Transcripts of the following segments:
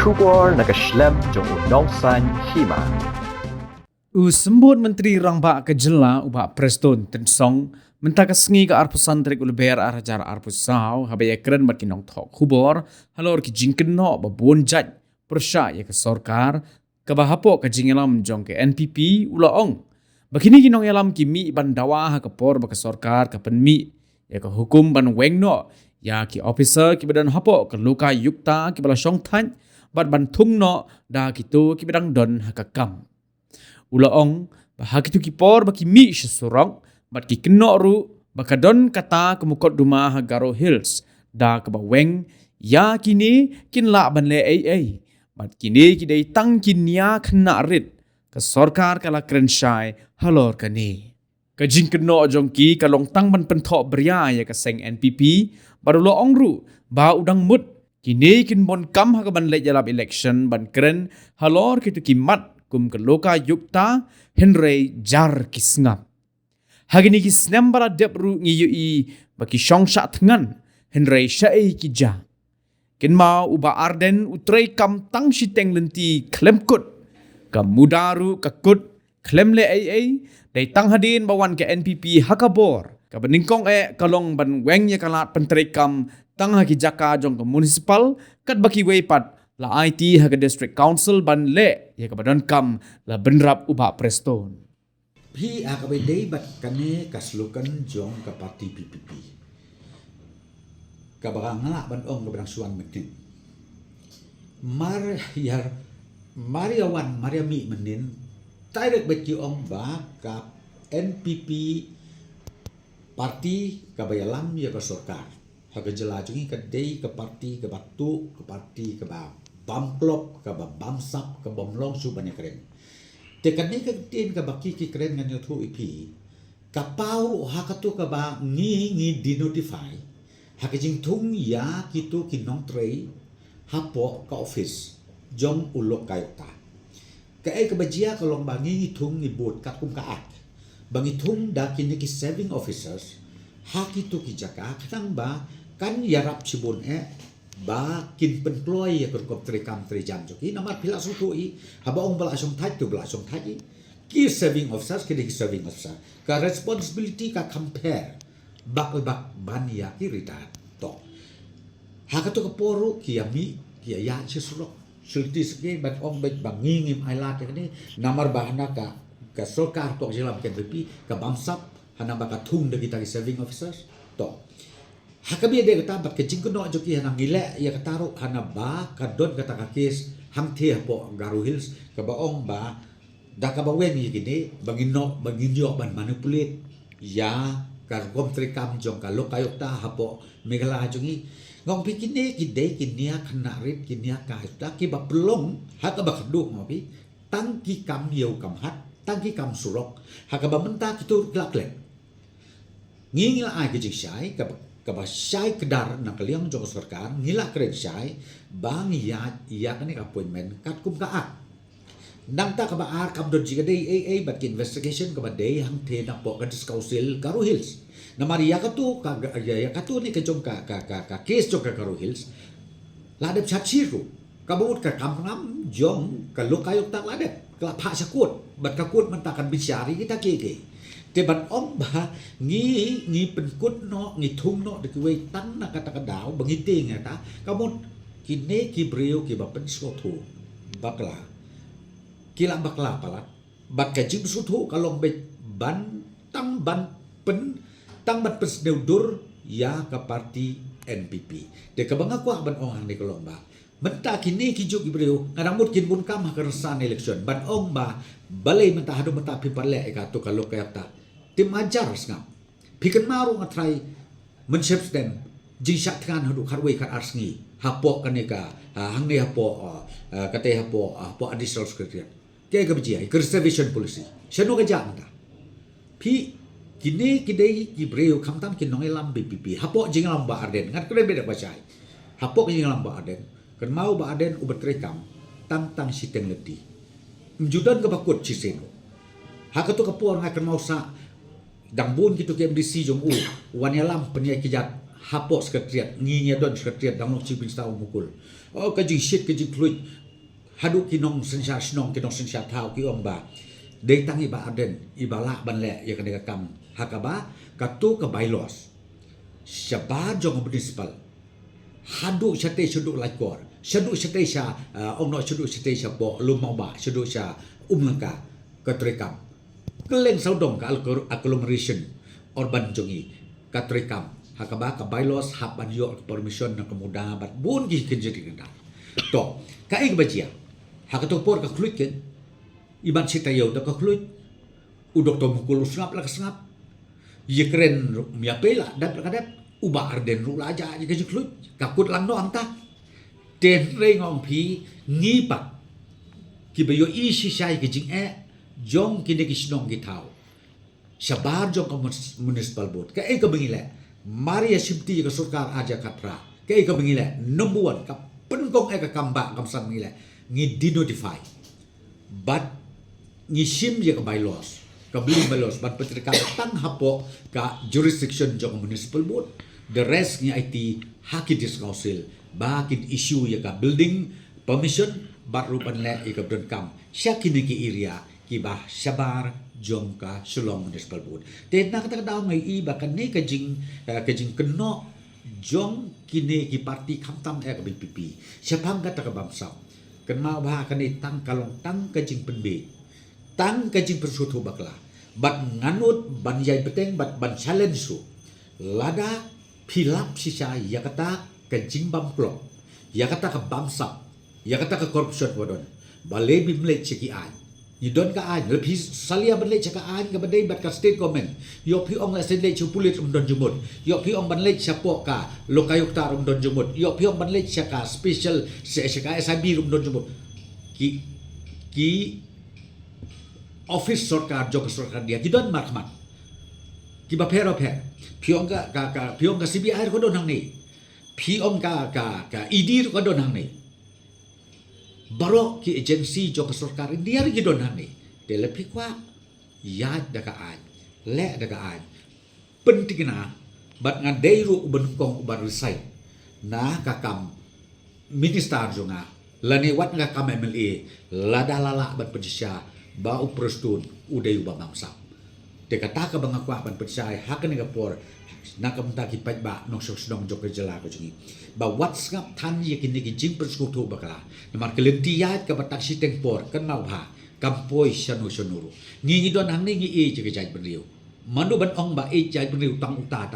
Shubor nakaslem jong unongsan hima. Sembut Menteri Rangba Kejela ubah Preston tensong mentakasngi ke arpusan trik ulber arajar arpusau habaya keren makinong tok hubor halor ki jingkeno babun jaj persya ya ke sorkar kebahapo ke jingelam jong ke NPP ulaong bakini kinong elam ki mi ban dawa ha ke por ba ke sorkar ke penmi ya ke hukum ban wengno ya ki officer ki badan hapo ke luka yukta ki bala syong tan bat ban tungno da kitu ki bedang don ha ke kam ulaong bahagi tu kipor baki mi sesurang bat ki keno ru bakadon kata kemukot rumah Garo Hills da kebaweng ya kini kin la ban le ai bat kini kidai tang kinya kena rit ke sorkar kala krensyai halor kani kajing keno jongki kalong tang ban pentok beria ya ke seng NPP baru lo ongru ba udang mut kini kin bon kam ha ke ban le jalap election ban kren halor kitu kimat kum ke loka yukta Henry jar kisngap. Hagini kisnem bara depru ngiyui baki shongsha tengan Henry syai kija. Ken mau uba arden utrei kam tang shiteng lenti klemkut. Kam mudaru kakut klemle ai dai tang hadin bawan ke NPP hakabor. Ka beningkong kalong ban weng ya kalat pentrei kam tang haki jaka jong ke municipal kat baki weipat la IT haga district council ban le ya kebadan kam la benrap ubah Preston. Pi akabai dei bat kane kaslukan jong ke parti PPP. Kabarang ngala ban ong kebarang suan menin. Mariawan Mariami menin direct beki ong ba ka NPP parti kabayalam ya ke sorkar. Haga jelajungi ke dei ke parti ke batu ke parti ke bamklop ke bamsap ke bomlong su banyak keren. Tekan ni ke tin ke baki ki keren ngan yotu ipi. Kapau hakatu ke ba ngi di notify. Hakajing tung ya kitu kinong tray hapo ke office jong ulok kayota. Ke bajia kalong bangi tung ni board kat kum kaak. Bangi tung da kini ki saving officers hakitu ki jaka katang ba kan yarap sibun ba kin penploy ya kerkop trekam trejam joki namar pila sutui haba ong bala asong thai tu bala asong thai ki saving officers ki saving officer ka responsibility ka compare bak ban ya ki retired to hakato ka poru ki ami ki ya sisuro sulti sege bat ong bet bangingim ailat ni namar bahana ka sorkar to jelam ken bepi ka bamsap hana baka thung de kita ki saving officers to hakabi de kata bat kecing kuno joki hana ngile ya kataru hana ba kadon kata kakis hang thia po Garo Hills ka baong ba da ka bawen ni gini bangino ban manipulate ya ka gom trikam jong ka lokayok ta hapo megala jongi ngong pikine kide kinia khanarit kinia ka ta ki ba pelong haka ba khadu ngopi tangki kam yeu kam hat tangki kam surok haka ba menta kitu klaklek ngingila ai ke jisai ka syai kedar na kaliang jong sorkar ngila kred syai bang ya kan appointment kat kum kaak nang ta ka ba ar kam do jiga dei bat investigation ka ba dei hang the na po ka council Garo Hills na maria ka tu ka ya ka tu ni ka jong ka case jong ka Garo Hills ladep chat chiru ka buut ka kam ngam jong ka lokayok tak ladep ka pha sakut bat ka kut man ta kan bisyari kita keke te ban ong ba ngi penkut no ngi thung no de kuai tan na kata kadau bangi ting ta kamon kine ki breu ki ba pen sotu bakla kila bakla pala bat ka jim sotu kalong be ban pen dur ya ka parti NPP de ka banga kwa ban ong ni kalong ba menta kini kijuk ki breu ngadamut kin bun kam ka resan election ban ong ba balai menta hadu menta pi parle ka to kalok ka ta tim ajar ngam pikan maru ngatrai menshep dem jisat kan hadu kharwei kan arsngi hapo kaneka hangne hapo kate hapo additional secretary ke ga bjia conservation policy shano ga jang ta pi kini kidei ki breu khamtam kin nong elam BPP hapo jinglam ba arden ngat kre beda bacai hapo jinglam ba arden kan mau ba arden ubat rekam tang siteng leti mjudan ga bakut chiseno hakato kapor ngakan mau sa dangbun gitu ke MDC jong u wanyalam penya kijat hapok sekretariat nginya don sekretariat dang nok cipin stau mukul ka jing shit ka jing fluid hadu kinong sensya snong kinong sensya thau ki om ba dei tangi ba aden ibala ban le ya ka kam hakaba katu ka bylaws Syabar jong municipal hadu syate syuduk lakor syuduk syate sya omno syuduk syate sya bo lumau ba syuduk sya umlangka katrekam keleng saudong ka agglomeration urban jongi katrekam hakaba ka bylaws haban yo permission na kemudah bat bun gi kenjeri kendar to ka ig bajia hakato por ka kluit ken iban sita yo da ka kluit udok to mukul sngap la sngap ye keren mia pela dat kadat uba arden ru aja je ke kluit kakut lang no anta ten re ngom pi ngi pak ki bayo i si sai ke jing jong kini kisnong gitau Syabar jong ka municipal board ka ka bengile mari simti ka surkar aja katra ka bengile number 1 ka penkong ka kamba kamsan bengile ngi di notify but ngi sim je ka bylaws ka beli bylaws but petrika tang hapo ka jurisdiction jong municipal board the rest ngi IT hakidis council bakit issue ya ka building permission bat rupan le ka kam syakini ki area ki bah Syabar jong ka Shillong municipal board te na kata daw mai i ba kan ne ka jing keno jong kini ki parti khamtam ka BPP syapang kata ka bamsa kan mau ba kan ni tang kalong tang ka jing penbe tang ka jing persutu bakla bat nganut ban yai beteng bat ban challenge su lada philap sisa ya kata ka jing bam klok ya kata ka bamsa ya kata ka corruption wadon bale bimle cheki ai ni don ka ai lebih salia banle chaka ai ka badai bat ka state government yo pi ong la state chu pulit don jumut yo pi ong banle chapo ka lokayuk ta don jumut yo pi ong banle chaka special chaka SIB don jumut ki office sarkar jok sarkar dia ki don markmat ki ba phero phe pi ong ka CBI ko don hang ni pi ong ka ED ko don hang ni baro ki agensi jok sarkar India ri don hani de lepi kwa yad da ka an le da ka an penting na bat nga deiru uban kong uban risai na ka kam minister jonga lani wat nga kam MLA lada lala ban penjisya ba uprostun udai uba bangsa de kata ka bang kwa ban penjisya hakan nga por na kamta ki paj ba no sok snong jok jela ko jungi ba what's ngap than ye kini ki jing persekutu bakala namar kelenti yat ka batak si tengpor kan mau ba kampoi sanu sanuru ngi don hang ni ngi e je jai beriu manu ban ong ba e jai beriu tang uta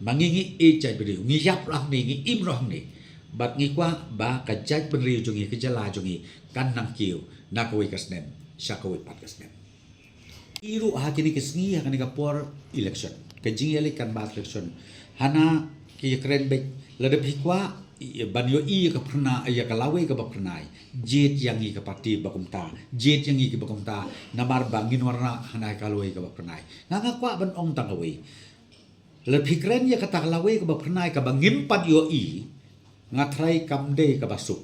mangi e jai beriu ngi yap lah ni ngi im roh ni bat ngi kwa ba ka jai beriu jungi ke jela jungi kan nang kiu na ko kasnem syakoi pat kasnem iru ha kini kesngi ha kani ka por election kajing yali kan bat election hana ki keren bek lada pikwa banyo i ka prna ya ka lawe ka bapnai jet yang i ka parti bakumta jet yang i ka bakumta namar bangin warna hana ka lawe ka bapnai nganga kwa ban ong tangawe le pikren ya ka ta lawe ka bapnai ka bangin pat yo i ngatrai kamde ka basuk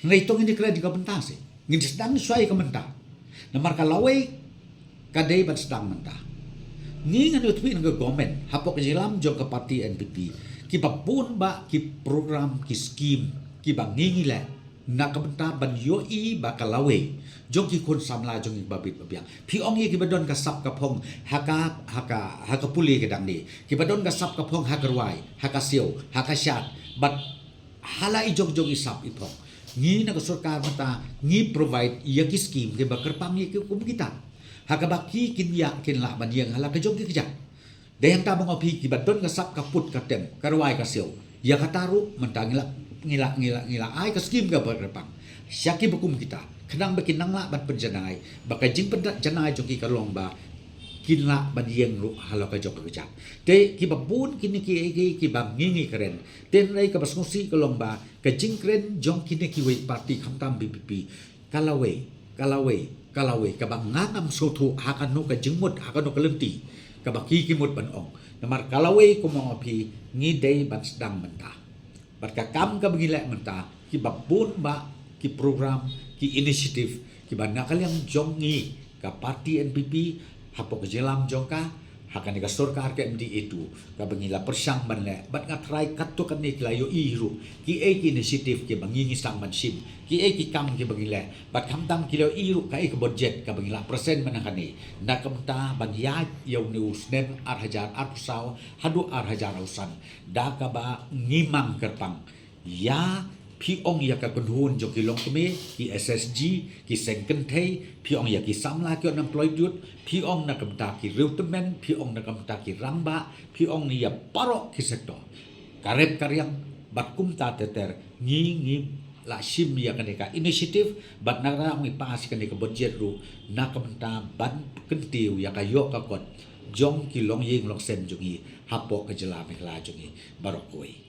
ngai tong ini kren di ka benta se ngin sedang suai ka menta namar ka lawe ka dei bat sedang menta ni ngan utwi ng government hapok jilam jong ka parti NPP ki papun ba ki program ki scheme ki bangingi le na kabenta ban yo i ba kalawe jong ki kon samla jong i babit babiang pi ong ye ki badon ka sap ka phong haka puli ke dang ni ki badon ka sap ka phong hakarwai haka siu haka syat but hala i jong i sap i phong ngi na ka sarkar mata ngi provide ya ki scheme ke ba kerpang ye ki kum kita haka baki kin ya kin la ban yang hala ka jong ki kejak dayang tabang opi ki badon ka sap ka put ka tem karwai ka siu ya kataru mentangila ngila ai ka scheme ka berpang syaki bekum kita kadang bakin nang la ban penjanai baka jing pendat janai joki ka lomba kinla ban yang ru hala ka jok ka te ki babun kini ki bang ngingi keren ten rai ka basmusi ka lomba ka jing keren jong kini ki wei parti khamtam BPP kalawe ka bang ngangam sotu hakan no ka jingmut hakan no ka lenti kabaki kimut ban ong namar kalawe ko mo api ngi dei ban sedang menta bat ka kam ka bigila menta ki babun ba ki program ki inisiatif ki ban nakal yang jongi ka parti NPP hapok jelam jongka hakan ka sorkar ke MD itu ka bangila persang man le bat nga try kat to kan ni klayo iru ki ki initiative ke bangi sang man sim ki ki kam ke bangila bat kam tam kilo iru ka ke budget ka bangila persen man kani na kamta bangya yaw news nem arhajar arpusaw hadu arhajar usan da ka ba ngimang kerpang yaพี่องค์อยากกับคนหุ่นจงกิลงตัวมีกี SSG กีเซงกันเทยพี่องค์อยากกีซ้ำลาเกี่ยวกับปล่อยยุดพี่องค์นักกำตากีริวตเมนพี่องค์นักกำตากีรังบะพี่องค์นี่อยากปารอกกีเซกตัวการเรียงบัดกุมตาเตอร์งี้ละชิมอยากกันเอกอินิชิทีฟบัดนักราองค์ป้าสิกันเอกบัดเจ็ดรูนักกำตาบัดกันติวอยากกับยกกับกดจงกิลงยิงลงเซนจงกีฮับปอกกจลาเมกลาจงกีบารอกวย